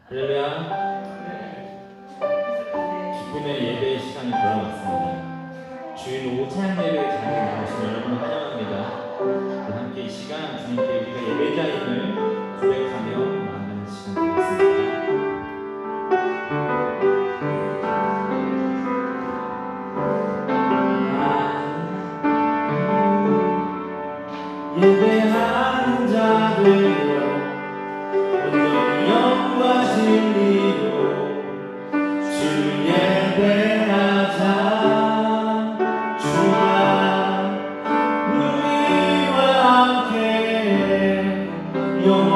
할렐루야. 기쁨의 예배 시간이 돌아왔습니다. 주일 오후 찬양 예배에 자리에 나오신 여러분을 환영합니다. 함께 이 시간 주님께 우리가 예배자임을 고백하며 만나는 시간 되겠습니다. 예배하는 자들여 온전히 영과 진리로 주 예배하자. 주가 우리와 함께 영원히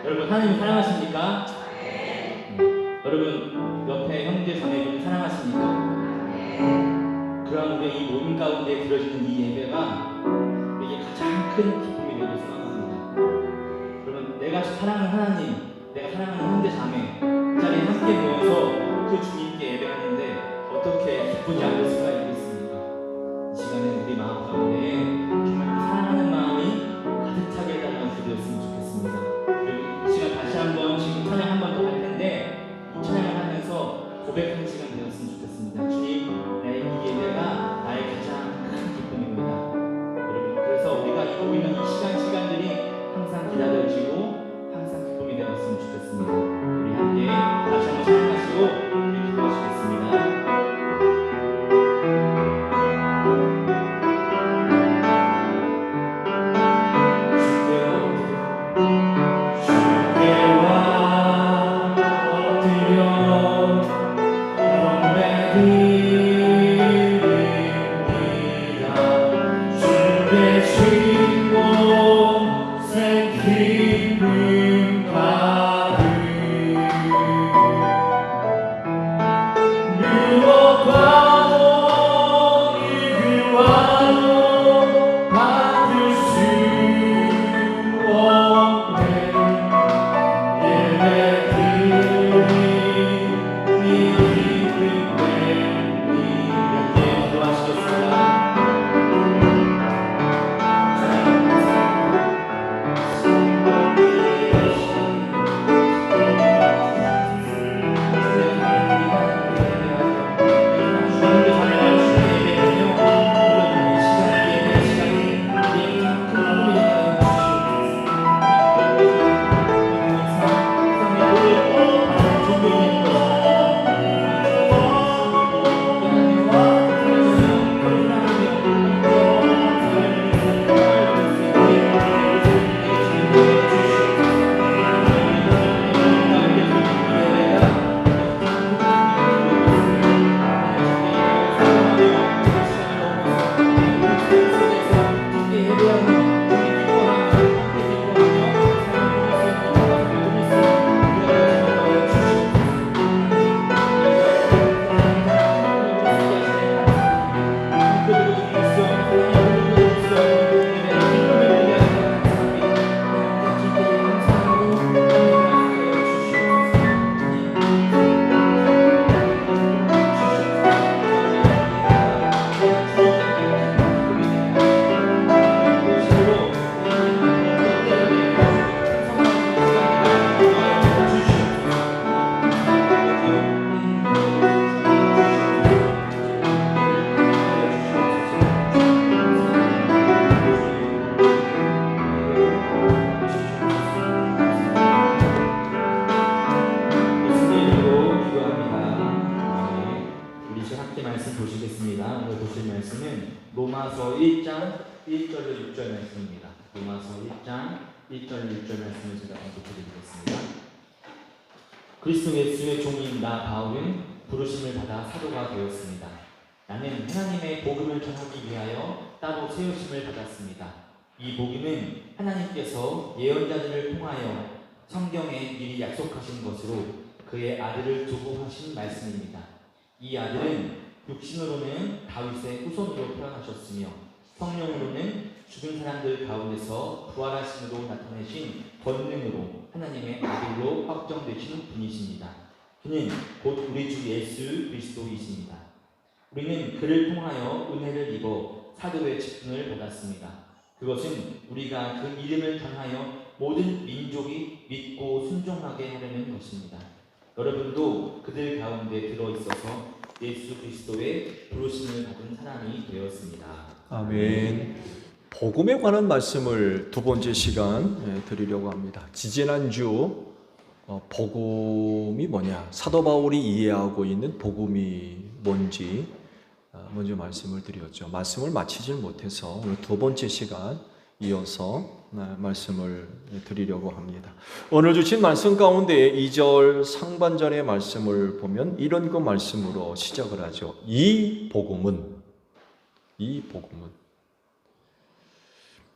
여러분 하나님 사랑하십니까? 여러분 옆에 형제 자매분 사랑하십니까? 그럼 우리 이 모임 가운데 드려지는 이 예배가 이게 가장 큰 기쁨이 되고 소망합니다. 여러분 내가 사랑하는 하나님, 내가 사랑하는 형제 자매 그 자리에 함께 모여서 그 주님께 예배하는데 어떻게 기쁘지 않을 수가 있겠습니까? 이 시간에 우리 마음 가운데 정말 사랑하는 마음이 가득 차게 해달라는 기도였으면 좋겠습니다. 이 시간 다시 한번 지금 찬양 한 번 더 할 텐데 이 찬양을 하면서 고백하는 시간 되었으면 좋겠습니다. 주님, 내 이 예배가 나의 가장 큰 기쁨입니다. 여러분 그래서 우리가 이 모이는 이 시간들이 항상 기다려지고 항상 기쁨이 되었으면 좋겠습니다. 우리 함께 다시 한번 찬양하시고 우리 기도하시겠습니다. 우리 시간 함께 말씀 보시겠습니다. 오늘 보실 말씀은 로마서 1장 1절로 6절 말씀입니다. 로마서 1장 1절 6절 말씀을 제가 읽어드리겠습니다. 그리스도 예수의 종인 나 바울은 부르심을 받아 사도가 되었습니다. 나는 하나님의 복음을 전하기 위하여 따로 세우심을 받았습니다. 이 복음은 하나님께서 예언자들을 통하여 성경에 미리 약속하신 것으로 그의 아들을 두고 하신 말씀입니다. 이 아들은 육신으로는 다윗의 후손으로 태어나셨으며 성령으로는 죽은 사람들 가운데서 부활하심으로 나타내신 권능으로 하나님의 아들로 확정되신 분이십니다. 그는 곧 우리 주 예수 그리스도이십니다. 우리는 그를 통하여 은혜를 입어 사도의 직분을 받았습니다. 그것은 우리가 그 이름을 전하여 모든 민족이 믿고 순종하게 하려는 것입니다. 여러분도 그들 가운데 들어있어서 예수 그리스도의 부르심을 받은 사람이 되었습니다. 아멘. 복음에 관한 말씀을 두 번째 시간 드리려고 합니다. 지지난주 복음이 뭐냐, 사도 바울이 이해하고 있는 복음이 뭔지 먼저 말씀을 드렸죠. 말씀을 마치질 못해서 오늘 두 번째 시간 이어서 말씀을 드리려고 합니다. 오늘 주신 말씀 가운데 2절 상반절의 말씀을 보면 이런 그 말씀으로 시작을 하죠. 이 복음은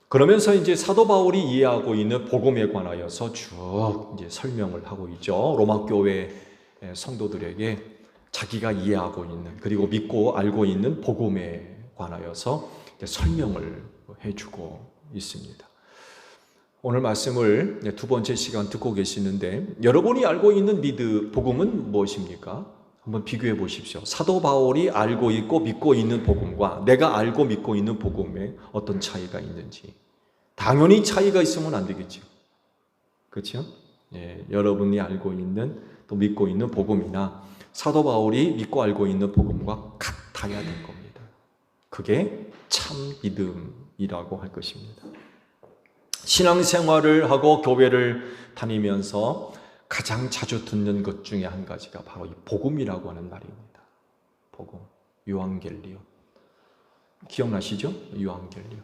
그러면서 이제 사도 바울이 이해하고 있는 복음에 관하여서 쭉 이제 설명을 하고 있죠. 로마 교회 성도들에게 자기가 이해하고 있는, 그리고 믿고 알고 있는 복음에 관하여서 이제 설명을 해주고 있습니다. 오늘 말씀을 두 번째 시간 듣고 계시는데, 여러분이 알고 있는 복음은 무엇입니까? 한번 비교해 보십시오. 사도 바울이 알고 있고 믿고 있는 복음과 내가 알고 믿고 있는 복음에 어떤 차이가 있는지. 당연히 차이가 있으면 안 되겠죠. 그렇죠? 예, 여러분이 알고 있는 또 믿고 있는 복음이나 사도 바울이 믿고 알고 있는 복음과 같아야 될 겁니다. 그게 참 믿음이라고 할 것입니다. 신앙생활을 하고 교회를 다니면서 가장 자주 듣는 것 중에 한 가지가 바로 이 복음이라고 하는 말입니다. 복음, 유앙겔리온. 기억나시죠? 유앙겔리온.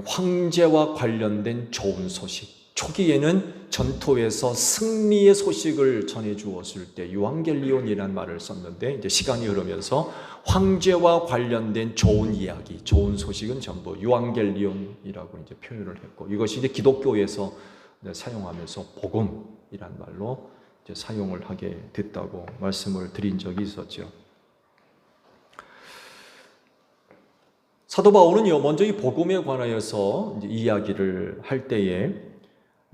황제와 관련된 좋은 소식. 초기에는 전투에서 승리의 소식을 전해 주었을 때 유앙겔리온이라는 말을 썼는데, 이제 시간이 흐르면서 황제와 관련된 좋은 이야기, 좋은 소식은 전부 유앙겔리온이라고 이제 표현을 했고, 이것이 이제 기독교에서 사용하면서 복음이란 말로 이제 사용을 하게 됐다고 말씀을 드린 적이 있었죠. 사도 바울은요, 먼저 이 복음에 관하여서 이제 이야기를 할 때에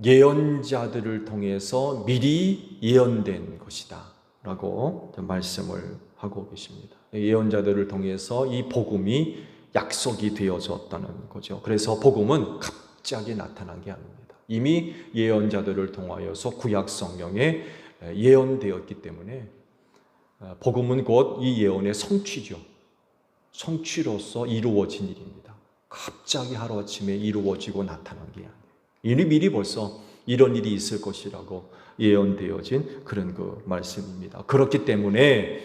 예언자들을 통해서 미리 예언된 것이다 라고 말씀을 하고 계십니다. 예언자들을 통해서 이 복음이 약속이 되어졌다는 거죠. 그래서 복음은 갑자기 나타난 게 아닙니다. 이미 예언자들을 통하여서 구약 성경에 예언되었기 때문에 복음은 곧 이 예언의 성취죠. 성취로서 이루어진 일입니다. 갑자기 하루아침에 이루어지고 나타난 게 아니에요. 이미 미리 벌써 이런 일이 있을 것이라고 예언되어진 그런 그 말씀입니다. 그렇기 때문에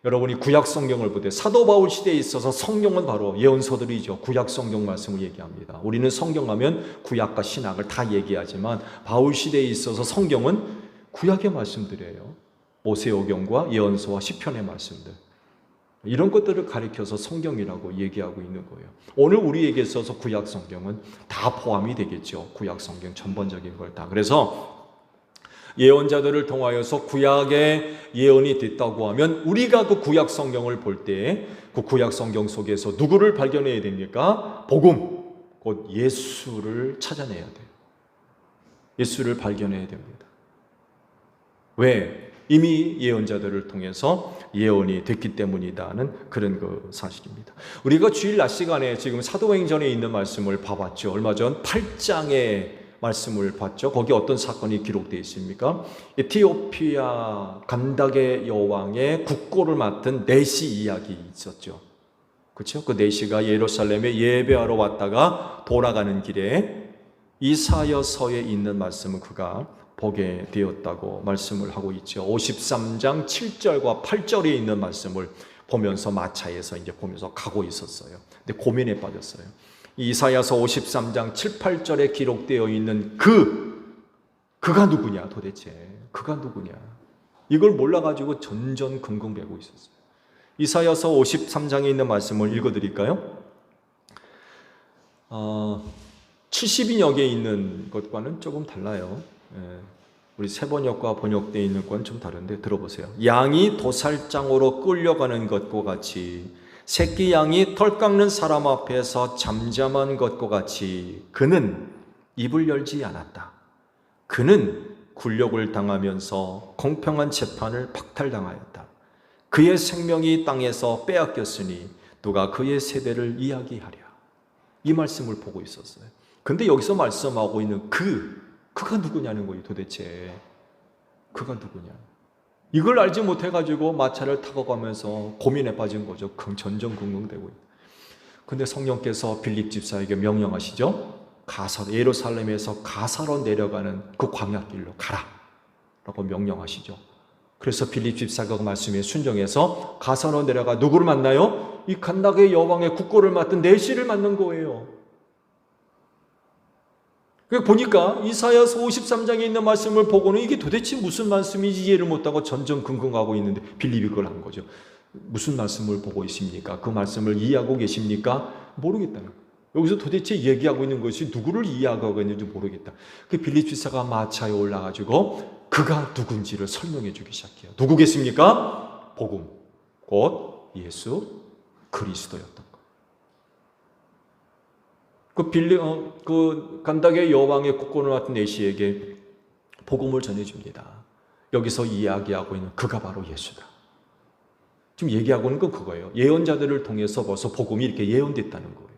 여러분이 구약 성경을 볼 때 사도 바울 시대에 있어서 성경은 바로 예언서들이죠. 구약 성경 말씀을 얘기합니다. 우리는 성경하면 구약과 신약을 다 얘기하지만 바울 시대에 있어서 성경은 구약의 말씀들이에요. 모세오경과 예언서와 시편의 말씀들. 이런 것들을 가리켜서 성경이라고 얘기하고 있는 거예요. 오늘 우리에게 있어서 구약 성경은 다 포함이 되겠죠. 구약 성경 전반적인 걸 다. 그래서 예언자들을 통하여서 구약의 예언이 됐다고 하면 우리가 그 구약 성경을 볼 때 그 구약 성경 속에서 누구를 발견해야 됩니까? 복음, 곧 예수를 찾아내야 돼요. 예수를 발견해야 됩니다. 왜? 이미 예언자들을 통해서 예언이 됐기 때문이다는 그런 그 사실입니다. 우리가 주일 낮 시간에 지금 사도행전에 있는 말씀을 봐봤죠. 얼마 전 8장의 말씀을 봤죠. 거기 어떤 사건이 기록되어 있습니까? 에티오피아 간다게 여왕의 국고를 맡은 네시 이야기 있었죠. 그렇죠? 그 네시가 예루살렘에 예배하러 왔다가 돌아가는 길에 이사야서에 있는 말씀을 그가 보게 되었다고 말씀을 하고 있죠. 53장 7절과 8절에 있는 말씀을 보면서 마차에서 이제 보면서 가고 있었어요. 근데 고민에 빠졌어요. 이사야서 53장 7, 8절에 기록되어 있는 그가 누구냐 도대체. 그가 누구냐. 이걸 몰라가지고 전전긍긍대고 있었어요. 이사야서 53장에 있는 말씀을 읽어드릴까요? 70인역에 있는 것과는 조금 달라요. 우리 세번역과 번역되어 있는 건 좀 다른데 들어보세요. 양이 도살장으로 끌려가는 것과 같이 새끼 양이 털 깎는 사람 앞에서 잠잠한 것과 같이 그는 입을 열지 않았다. 그는 굴욕을 당하면서 공평한 재판을 박탈당하였다. 그의 생명이 땅에서 빼앗겼으니 누가 그의 세대를 이야기하랴. 이 말씀을 보고 있었어요. 근데 여기서 말씀하고 있는 그가 누구냐는 거예요. 도대체 그가 누구냐. 이걸 알지 못해가지고 마차를 타고 가면서 고민에 빠진 거죠. 전전긍긍대고 있다. 근데 성령께서 빌립 집사에게 명령하시죠. 예루살렘에서 가사로 내려가는 그 광야길로 가라 라고 명령하시죠. 그래서 빌립 집사가 그 말씀에 순종해서 가사로 내려가 누구를 만나요? 이 간닥의 여왕의 국고를 맡은 내시를 만난 거예요. 보니까 이사야서 53장에 있는 말씀을 보고는 이게 도대체 무슨 말씀인지 이해를 못하고 전전긍긍하고 있는데 빌립이 그걸 한 거죠. 무슨 말씀을 보고 있습니까? 그 말씀을 이해하고 계십니까? 모르겠다는 거예요. 여기서 도대체 얘기하고 있는 것이 누구를 이해하고 있는지 모르겠다. 그 빌립 집사가 마차에 올라가지고 그가 누군지를 설명해 주기 시작해요. 누구겠습니까? 복음, 곧 예수 그리스도였던 거예요. 그 간닥의 여왕의 국권을 맡은 내시에게 복음을 전해줍니다. 여기서 이야기하고 있는 그가 바로 예수다. 지금 얘기하고 있는 건 그거예요. 예언자들을 통해서 벌써 복음이 이렇게 예언됐다는 거예요.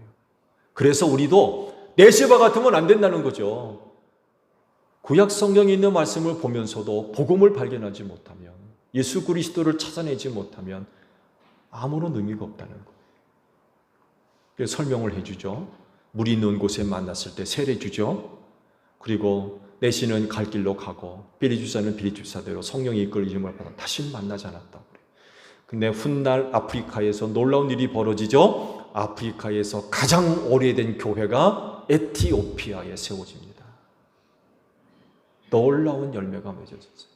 그래서 우리도 내시와 같으면 안 된다는 거죠. 구약 성경에 있는 말씀을 보면서도 복음을 발견하지 못하면, 예수 그리스도를 찾아내지 못하면 아무런 의미가 없다는 거예요. 그래서 설명을 해주죠. 물이 있는 곳에 만났을 때 세례 주죠. 그리고 내시는 갈 길로 가고 빌립 집사는 빌립 집사대로 성령이 이끌림을 받아 다시 만나지 않았다고 그래요. 근데 훗날 아프리카에서 놀라운 일이 벌어지죠. 아프리카에서 가장 오래된 교회가 에티오피아에 세워집니다. 놀라운 열매가 맺어졌어요.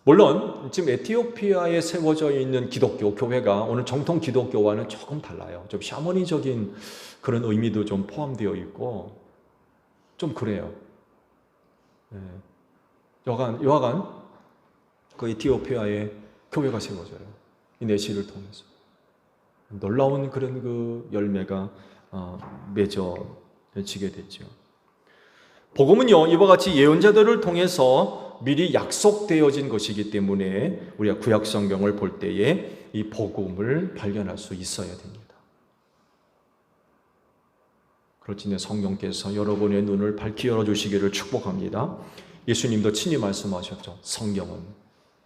물론 지금 에티오피아에 세워져 있는 기독교 교회가 오늘 정통 기독교와는 조금 달라요. 좀 샤머니적인 그런 의미도 좀 포함되어 있고 좀 그래요. 여하간 그 에티오피아에 교회가 세워져요. 이 내시를 통해서 놀라운 그런 그 열매가 맺어지게 됐죠. 복음은요, 이와 같이 예언자들을 통해서 미리 약속되어진 것이기 때문에 우리가 구약 성경을 볼 때에 이 복음을 발견할 수 있어야 됩니다. 그렇지, 성령께서 여러분의 눈을 밝히 열어주시기를 축복합니다. 예수님도 친히 말씀하셨죠. 성경은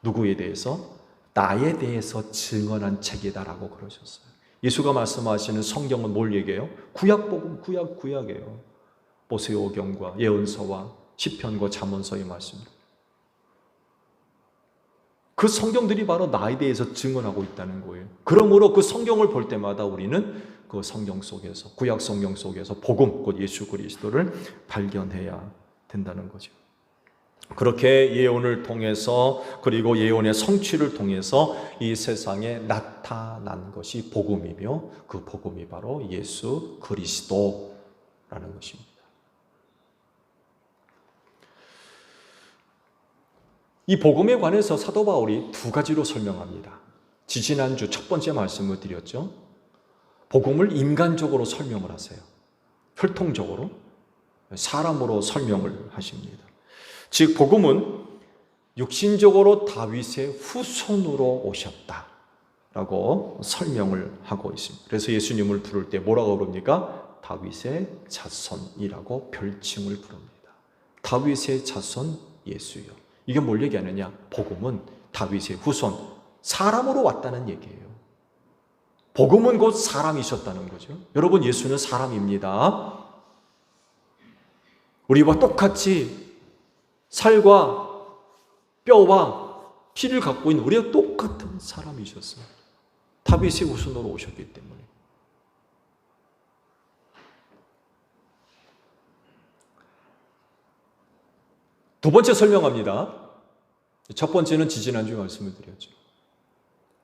누구에 대해서? 나에 대해서 증언한 책이다라고 그러셨어요. 예수가 말씀하시는 성경은 뭘 얘기해요? 구약복음, 구약이에요. 모세오경과 예언서와 시편과 잠언서의 말씀. 그 성경들이 바로 나에 대해서 증언하고 있다는 거예요. 그러므로 그 성경을 볼 때마다 우리는 그 성경 속에서, 구약 성경 속에서 복음, 곧 예수 그리스도를 발견해야 된다는 거죠. 그렇게 예언을 통해서, 그리고 예언의 성취를 통해서 이 세상에 나타난 것이 복음이며 그 복음이 바로 예수 그리스도라는 것입니다. 이 복음에 관해서 사도 바울이 두 가지로 설명합니다. 지지난주 첫 번째 말씀을 드렸죠. 복음을 인간적으로 설명을 하세요. 혈통적으로, 사람으로 설명을 하십니다. 즉 복음은 육신적으로 다윗의 후손으로 오셨다라고 설명을 하고 있습니다. 그래서 예수님을 부를 때 뭐라고 부릅니까? 다윗의 자손이라고 별칭을 부릅니다. 다윗의 자손 예수요. 이게 뭘 얘기하느냐? 복음은 다윗의 후손, 사람으로 왔다는 얘기예요. 복음은 곧 사람이셨다는 거죠. 여러분, 예수는 사람입니다. 우리와 똑같이 살과 뼈와 피를 갖고 있는 우리와 똑같은 사람이셨어요. 다윗의 후손으로 오셨기 때문에. 두 번째 설명합니다. 첫 번째는 지지난주에 말씀을 드렸죠.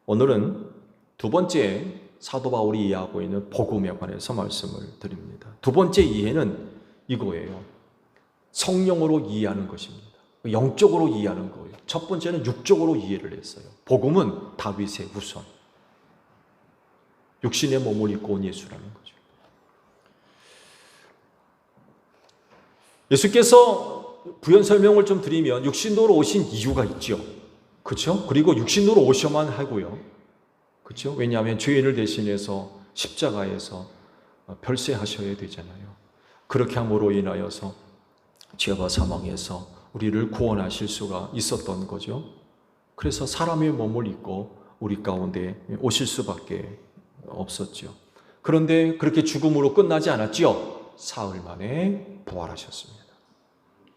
오늘은 두 번째 사도 바울이 이해하고 있는 복음에 관해서 말씀을 드립니다. 두 번째 이해는 이거예요. 성령으로 이해하는 것입니다. 영적으로 이해하는 거예요. 첫 번째는 육적으로 이해를 했어요. 복음은 다윗의 후손. 육신의 몸을 입고 온 예수라는 거죠. 예수께서 부연 설명을 좀 드리면 육신으로 오신 이유가 있죠. 그렇죠? 그리고 육신으로 오셔만 하고요. 그렇죠? 왜냐하면 죄인을 대신해서 십자가에서 별세하셔야 되잖아요. 그렇게 함으로 인하여서 죄와 사망에서 우리를 구원하실 수가 있었던 거죠. 그래서 사람의 몸을 입고 우리 가운데 오실 수밖에 없었죠. 그런데 그렇게 죽음으로 끝나지 않았죠. 사흘 만에 부활하셨습니다.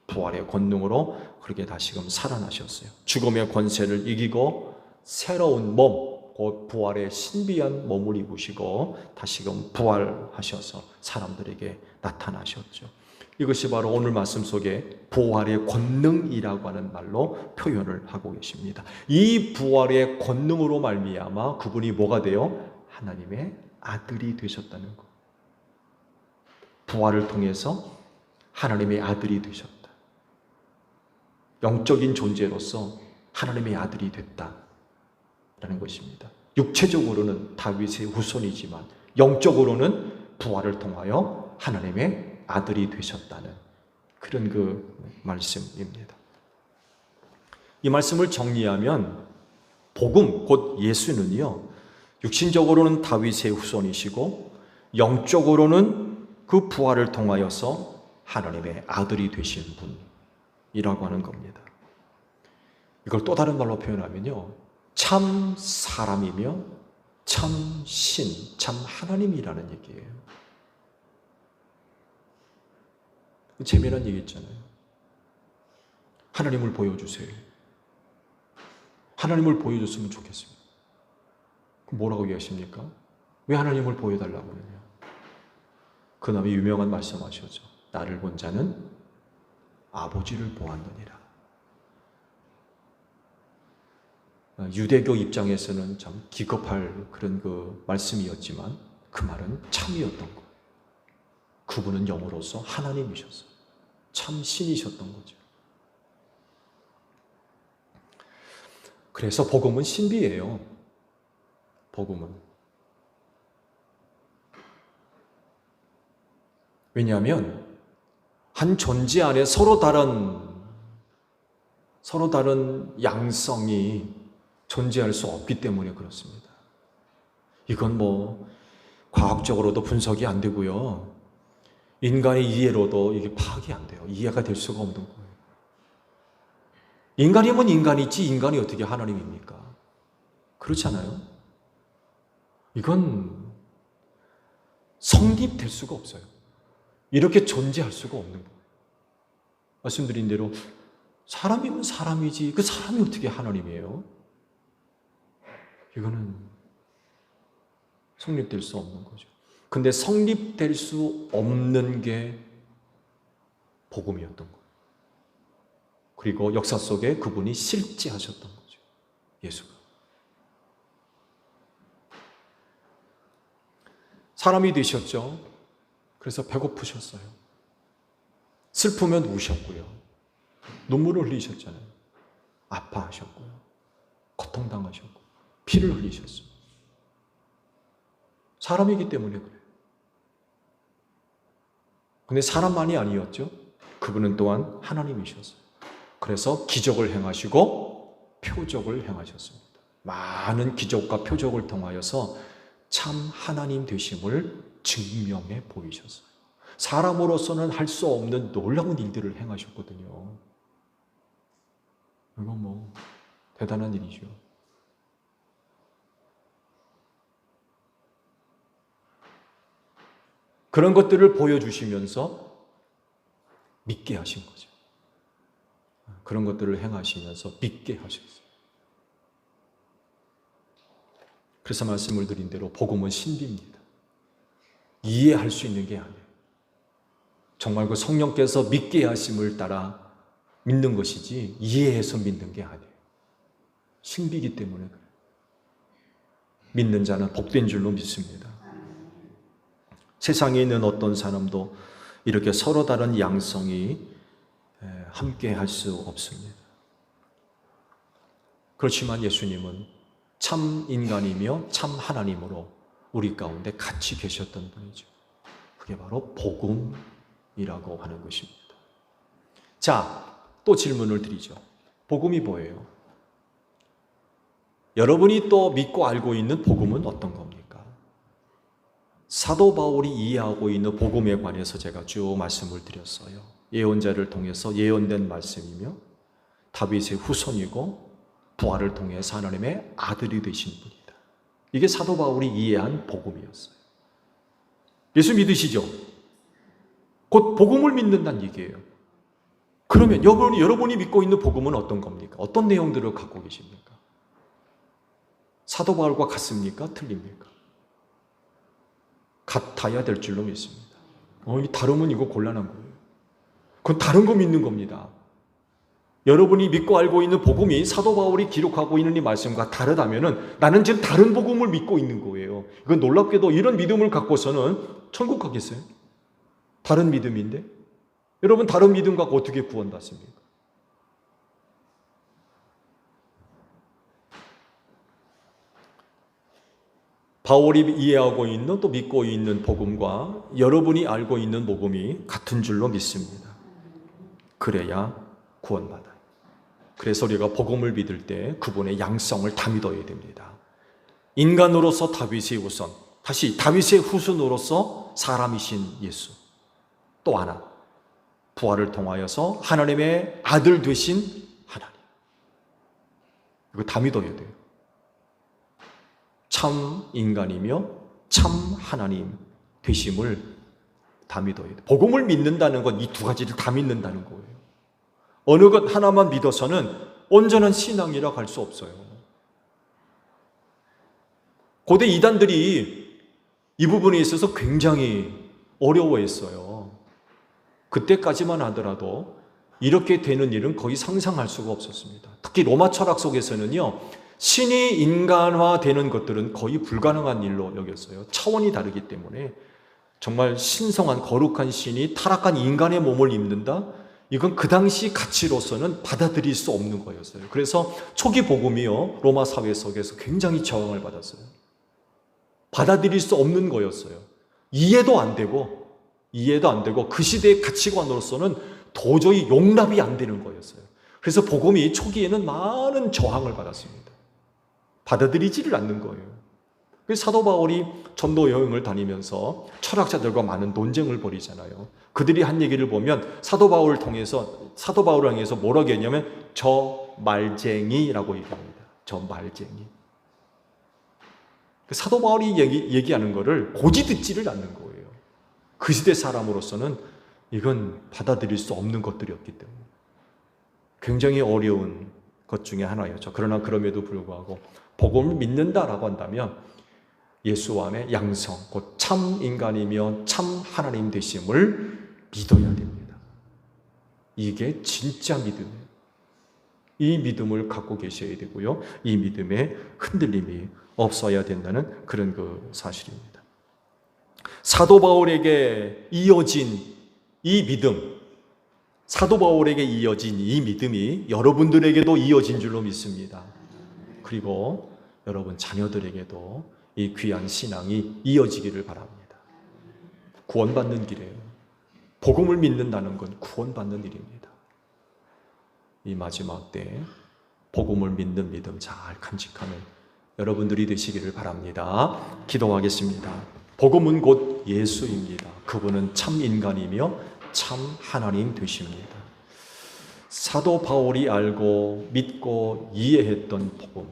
부활의 권능으로 그렇게 다시금 살아나셨어요. 죽음의 권세를 이기고 새로운 몸, 곧 부활의 신비한 몸을 입으시고 다시금 부활하셔서 사람들에게 나타나셨죠. 이것이 바로 오늘 말씀 속에 부활의 권능이라고 하는 말로 표현을 하고 계십니다. 이 부활의 권능으로 말미암아 그분이 뭐가 돼요? 하나님의 아들이 되셨다는 것. 부활을 통해서 하나님의 아들이 되셨다. 영적인 존재로서 하나님의 아들이 됐다라는 것입니다. 육체적으로는 다윗의 후손이지만 영적으로는 부활을 통하여 하나님의 아들이 되셨다는 그런 그 말씀입니다. 이 말씀을 정리하면 복음, 곧 예수는요, 육신적으로는 다윗의 후손이시고 영적으로는 그 부활을 통하여서 하나님의 아들이 되신 분이라고 하는 겁니다. 이걸 또 다른 말로 표현하면요, 참 사람이며 참 신, 참 하나님이라는 얘기예요. 재미난 얘기 있잖아요. 하나님을 보여주세요. 하나님을 보여줬으면 좋겠습니다. 그럼 뭐라고 얘기하십니까? 왜 하나님을 보여달라고 하느냐? 그 다음에 유명한 말씀하셨죠. 나를 본 자는 아버지를 보았느니라. 유대교 입장에서는 참 기겁할 그런 그 말씀이었지만 그 말은 참이었던 거예요. 그분은 영으로서 하나님이셨어요. 참 신이셨던 거죠. 그래서 복음은 신비예요. 복음은. 왜냐하면 한 존재 안에 서로 다른 양성이 존재할 수 없기 때문에 그렇습니다. 이건 뭐 과학적으로도 분석이 안 되고요. 인간의 이해로도 이게 파악이 안 돼요. 이해가 될 수가 없는 거예요. 인간이면 인간이지 인간이 어떻게 하나님입니까? 그렇잖아요. 이건 성립될 수가 없어요. 이렇게 존재할 수가 없는 거예요. 말씀드린 대로 사람이면 사람이지 그 사람이 어떻게 하나님이에요? 이거는 성립될 수 없는 거죠. 근데 성립될 수 없는 게 복음이었던 거예요. 그리고 역사 속에 그분이 실제하셨던 거죠. 예수가. 사람이 되셨죠. 그래서 배고프셨어요. 슬프면 우셨고요. 눈물을 흘리셨잖아요. 아파하셨고요. 고통당하셨고 피를 흘리셨어요. 사람이기 때문에 그래요. 근데 사람만이 아니었죠. 그분은 또한 하나님이셨어요. 그래서 기적을 행하시고 표적을 행하셨습니다. 많은 기적과 표적을 통하여서 참 하나님 되심을 증명해 보이셨어요. 사람으로서는 할 수 없는 놀라운 일들을 행하셨거든요. 이건 뭐 대단한 일이죠. 그런 것들을 보여주시면서 믿게 하신 거죠. 그런 것들을 행하시면서 믿게 하셨어요. 그래서 말씀을 드린 대로 복음은 신비입니다. 이해할 수 있는 게 아니에요. 정말 그 성령께서 믿게 하심을 따라 믿는 것이지 이해해서 믿는 게 아니에요. 신비이기 때문에 그래요. 믿는 자는 복된 줄로 믿습니다. 세상에 있는 어떤 사람도 이렇게 서로 다른 양성이 함께 할 수 없습니다. 그렇지만 예수님은 참 인간이며 참 하나님으로 우리 가운데 같이 계셨던 분이죠. 그게 바로 복음이라고 하는 것입니다. 자, 또 질문을 드리죠. 복음이 뭐예요? 여러분이 또 믿고 알고 있는 복음은 어떤 겁니까? 사도 바울이 이해하고 있는 복음에 관해서 제가 쭉 말씀을 드렸어요. 예언자를 통해서 예언된 말씀이며 다윗의 후손이고 부활을 통해서 하나님의 아들이 되신 분이다. 이게 사도 바울이 이해한 복음이었어요. 예수 믿으시죠? 곧 복음을 믿는다는 얘기예요. 그러면 여러분이 믿고 있는 복음은 어떤 겁니까? 어떤 내용들을 갖고 계십니까? 사도 바울과 같습니까? 틀립니까? 같아야 될 줄로 믿습니다. 이 다르면 이거 곤란한 거예요. 그건 다른 거 믿는 겁니다. 여러분이 믿고 알고 있는 복음이 사도 바울이 기록하고 있는 이 말씀과 다르다면은 나는 지금 다른 복음을 믿고 있는 거예요. 이건 놀랍게도 이런 믿음을 갖고서는 천국 가겠어요? 다른 믿음인데? 여러분 다른 믿음 갖고 어떻게 구원받습니까? 바울이 이해하고 있는 또 믿고 있는 복음과 여러분이 알고 있는 복음이 같은 줄로 믿습니다. 그래야 구원받아요. 그래서 우리가 복음을 믿을 때 그분의 양성을 다 믿어야 됩니다. 인간으로서 다윗의 후손, 다시 다윗의 후손으로서 사람이신 예수, 또 하나 부활을 통하여서 하나님의 아들 되신 하나님. 이거 다 믿어야 돼요. 참 인간이며 참 하나님 되심을 다 믿어야 돼요. 복음을 믿는다는 건 이 두 가지를 다 믿는다는 거예요. 어느 것 하나만 믿어서는 온전한 신앙이라 할 수 없어요. 고대 이단들이 이 부분에 있어서 굉장히 어려워했어요. 그때까지만 하더라도 이렇게 되는 일은 거의 상상할 수가 없었습니다. 특히 로마 철학 속에서는요, 신이 인간화되는 것들은 거의 불가능한 일로 여겼어요. 차원이 다르기 때문에 정말 신성한 거룩한 신이 타락한 인간의 몸을 입는다? 이건 그 당시 가치로서는 받아들일 수 없는 거였어요. 그래서 초기 복음이요, 로마 사회 속에서 굉장히 저항을 받았어요. 받아들일 수 없는 거였어요. 이해도 안 되고 그 시대의 가치관으로서는 도저히 용납이 안 되는 거였어요. 그래서 복음이 초기에는 많은 저항을 받았습니다. 받아들이지를 않는 거예요. 그래서 사도 바울이 전도 여행을 다니면서 철학자들과 많은 논쟁을 벌이잖아요. 그들이 한 얘기를 보면 사도 바울을 향해서 뭐라고 했냐면 저 말쟁이라고 얘기합니다. 저 말쟁이. 사도 바울이 얘기하는 거를 고지 듣지를 않는 거예요. 그 시대 사람으로서는 이건 받아들일 수 없는 것들이었기 때문에 굉장히 어려운 것 중에 하나였죠. 그러나 그럼에도 불구하고 복음을 믿는다라고 한다면 예수 안의 양성, 곧 참 인간이며 참 하나님 되심을 믿어야 됩니다. 이게 진짜 믿음이에요. 이 믿음을 갖고 계셔야 되고요. 이 믿음에 흔들림이 없어야 된다는 그런 그 사실입니다. 사도 바울에게 이어진 이 믿음, 사도 바울에게 이어진 이 믿음이 여러분들에게도 이어진 줄로 믿습니다. 그리고 여러분 자녀들에게도 이 귀한 신앙이 이어지기를 바랍니다. 구원받는 길이에요. 복음을 믿는다는 건 구원받는 일입니다. 이 마지막 때 복음을 믿는 믿음 잘 간직하는 여러분들이 되시기를 바랍니다. 기도하겠습니다. 복음은 곧 예수입니다. 그분은 참 인간이며 참 하나님 되십니다. 사도 바울이 알고 믿고 이해했던 복음,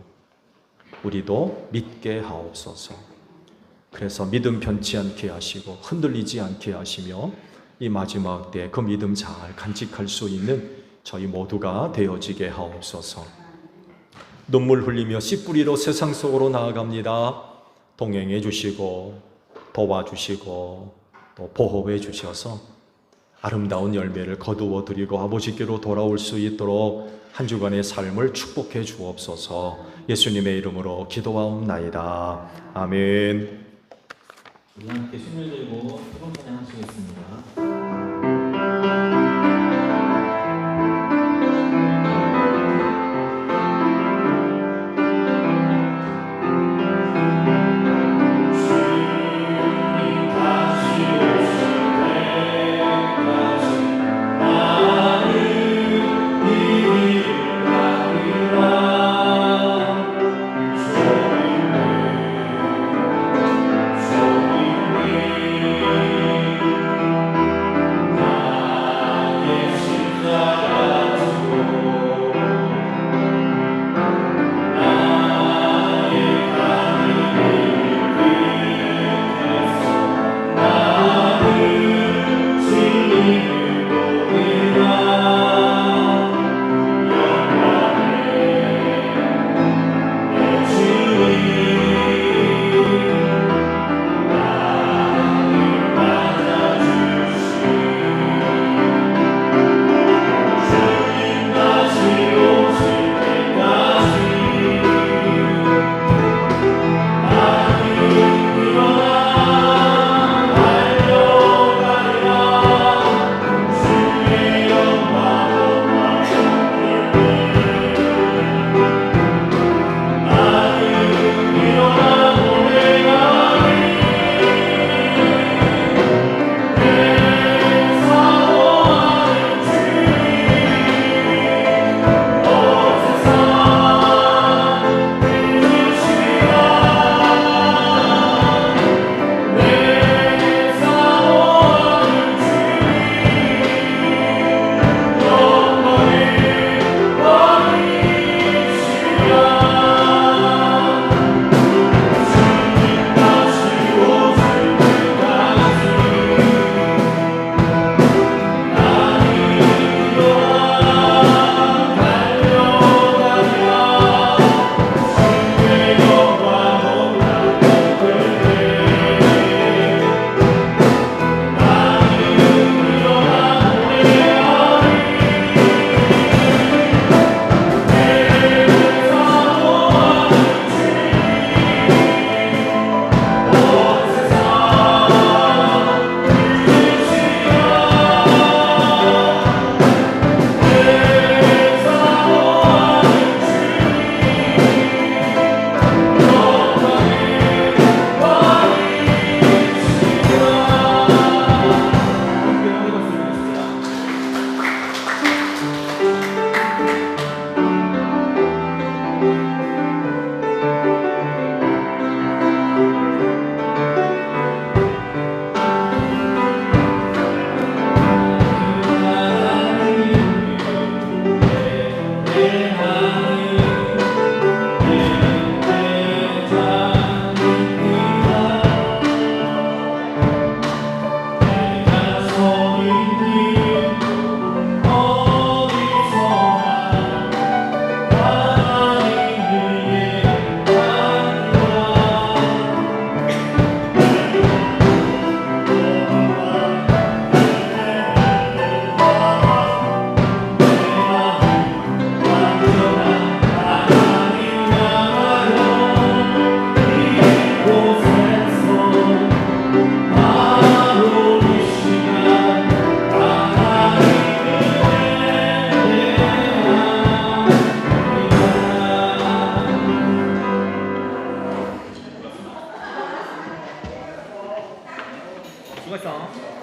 우리도 믿게 하옵소서. 그래서 믿음 변치 않게 하시고 흔들리지 않게 하시며 이 마지막 때 그 믿음 잘 간직할 수 있는 저희 모두가 되어지게 하옵소서. 눈물 흘리며 씨 뿌리러 세상 속으로 나아갑니다. 동행해 주시고 도와주시고 또 보호해 주셔서 아름다운 열매를 거두어 드리고 아버지께로 돌아올 수 있도록 한 주간의 삶을 축복해 주옵소서. 예수님의 이름으로 기도하옵나이다. 아멘. 우리 함께 손을 들고 기도 찬양하시겠습니다. 수고했어.